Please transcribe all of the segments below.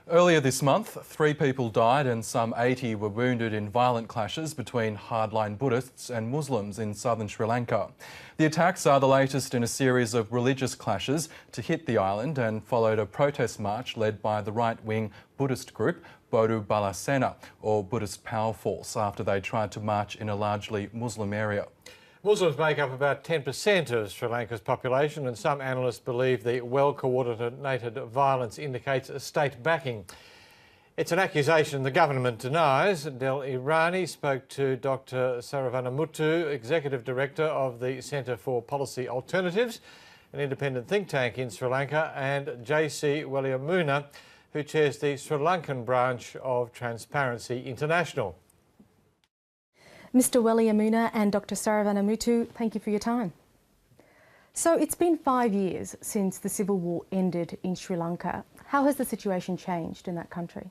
Earlier this month, 3 people died and some 80 were wounded in violent clashes between hardline Buddhists and Muslims in southern Sri Lanka. The attacks are the latest in a series of religious clashes to hit the island and followed a protest march led by the right-wing Buddhist group Bodu Bala Sena, or Buddhist Power Force, after they tried to march in a largely Muslim area. Muslims make up about 10% of Sri Lanka's population, and some analysts believe the well-coordinated violence indicates a state backing. It's an accusation the government denies. Del Irani spoke to Dr Saravanamuttu, Executive Director of the Centre for Policy Alternatives, an independent think tank in Sri Lanka, and JC Weliamuna, who chairs the Sri Lankan branch of Transparency International. Mr Weliamuna and Dr Saravanamuttu, thank you for your time. So it's been 5 years since the civil war ended in Sri Lanka. How has the situation changed in that country?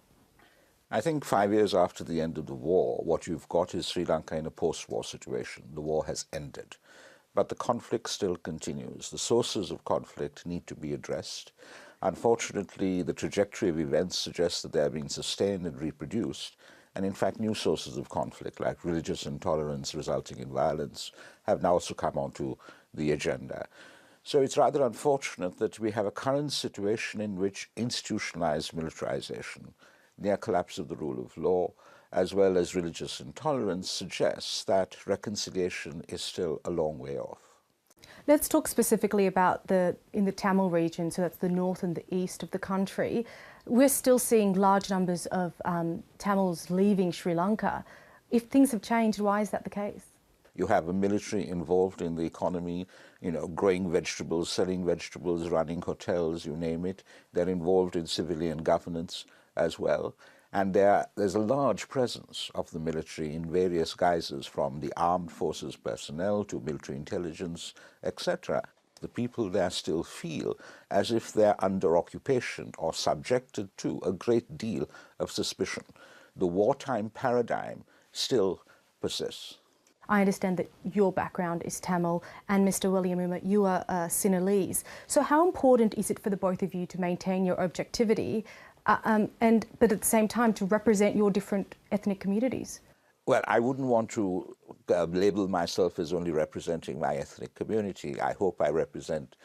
I think 5 years after the end of the war, what you've got is Sri Lanka in a post-war situation. The war has ended, but the conflict still continues. The sources of conflict need to be addressed. Unfortunately, the trajectory of events suggests that they are being sustained and reproduced. And in fact, new sources of conflict, like religious intolerance resulting in violence, have now also come onto the agenda. So it's rather unfortunate that we have a current situation in which institutionalized militarization, near collapse of the rule of law, as well as religious intolerance, suggests that reconciliation is still a long way off. Let's talk specifically about in the Tamil region, so that's the north and the east of the country. We're still seeing large numbers of Tamils leaving Sri Lanka. If things have changed, why is that the case? You have a military involved in the economy, growing vegetables, selling vegetables, running hotels, you name it. They're involved in civilian governance as well. And there's a large presence of the military in various guises, from the armed forces personnel to military intelligence, etc. The people there still feel as if they're under occupation or subjected to a great deal of suspicion. The wartime paradigm still persists. I understand that your background is Tamil, and Mr Weliamuna, you are Sinhalese. So how important is it for the both of you to maintain your objectivity but at the same time to represent your different ethnic communities? Well, I wouldn't want to label myself as only representing my ethnic community. I hope I represent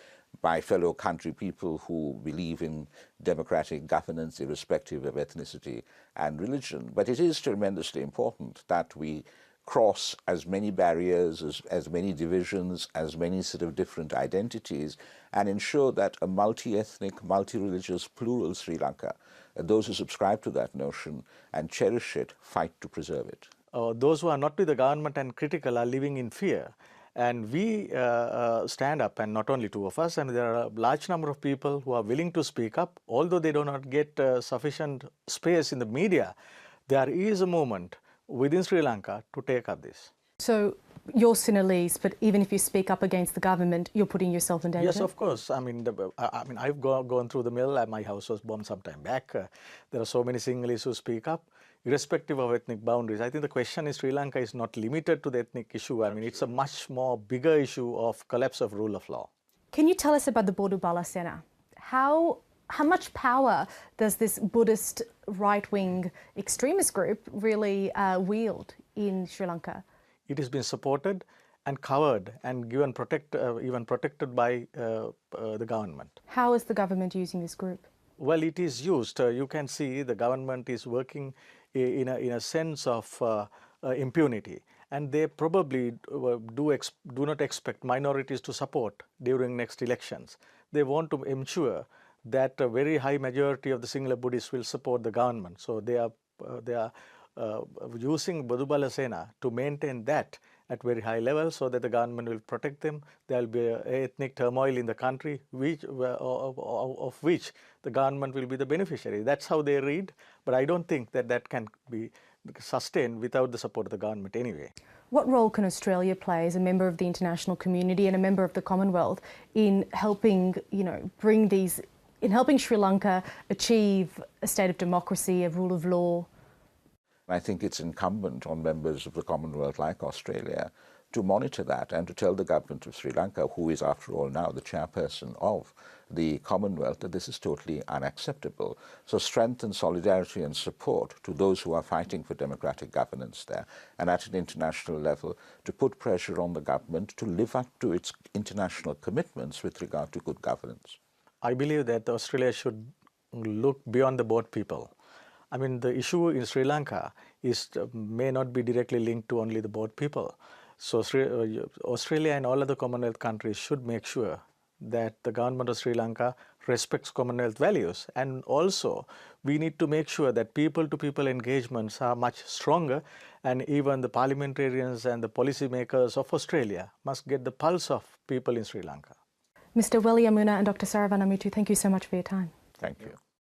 my fellow country people who believe in democratic governance irrespective of ethnicity and religion. But it is tremendously important that we cross as many barriers, as many divisions, as many sort of different identities, and ensure that a multi-ethnic, multi-religious, plural Sri Lanka, those who subscribe to that notion and cherish it, fight to preserve it. Those who are not with the government and critical are living in fear. And we stand up, and not only two of us, and there are a large number of people who are willing to speak up. Although they do not get sufficient space in the media, there is a movement within Sri Lanka to take up this. So you're Sinhalese, but even if you speak up against the government, you're putting yourself in danger? Yes, of course. I've gone through the mill, and my house was bombed some time back. There are so many Sinhalese who speak up, irrespective of ethnic boundaries. I think the question in Sri Lanka is not limited to the ethnic issue. It's a much more bigger issue of collapse of rule of law. Can you tell us about the Bodu Bala Sena? How much power does this Buddhist right-wing extremist group really wield in Sri Lanka? It has been supported and covered and given even protected by the government. How is the government using this group? Well, it is used. You can see the government is working in a sense of impunity, and they probably do not expect minorities to support during next elections. They want to ensure that a very high majority of the Sinhala Buddhists will support the government. So they are using Bodu Bala Sena to maintain that at very high level, so that the government will protect them. There will be ethnic turmoil in the country, of which the government will be the beneficiary. That's how they read, but I don't think that can be sustained without the support of the government anyway. What role can Australia play as a member of the international community and a member of the Commonwealth in helping, helping Sri Lanka achieve a state of democracy, a rule of law? I think it's incumbent on members of the Commonwealth like Australia to monitor that and to tell the government of Sri Lanka, who is after all now the chairperson of the Commonwealth, that this is totally unacceptable. So strength and solidarity and support to those who are fighting for democratic governance there, and at an international level to put pressure on the government to live up to its international commitments with regard to good governance. I believe that Australia should look beyond the boat people. I mean, the issue in Sri Lanka may not be directly linked to only the boat people. So Australia and all other Commonwealth countries should make sure that the government of Sri Lanka respects Commonwealth values, and also we need to make sure that people-to-people engagements are much stronger, and even the parliamentarians and the policymakers of Australia must get the pulse of people in Sri Lanka. Mr. Welliamuna and Dr. Saravanamuttu, thank you so much for your time. Thank you.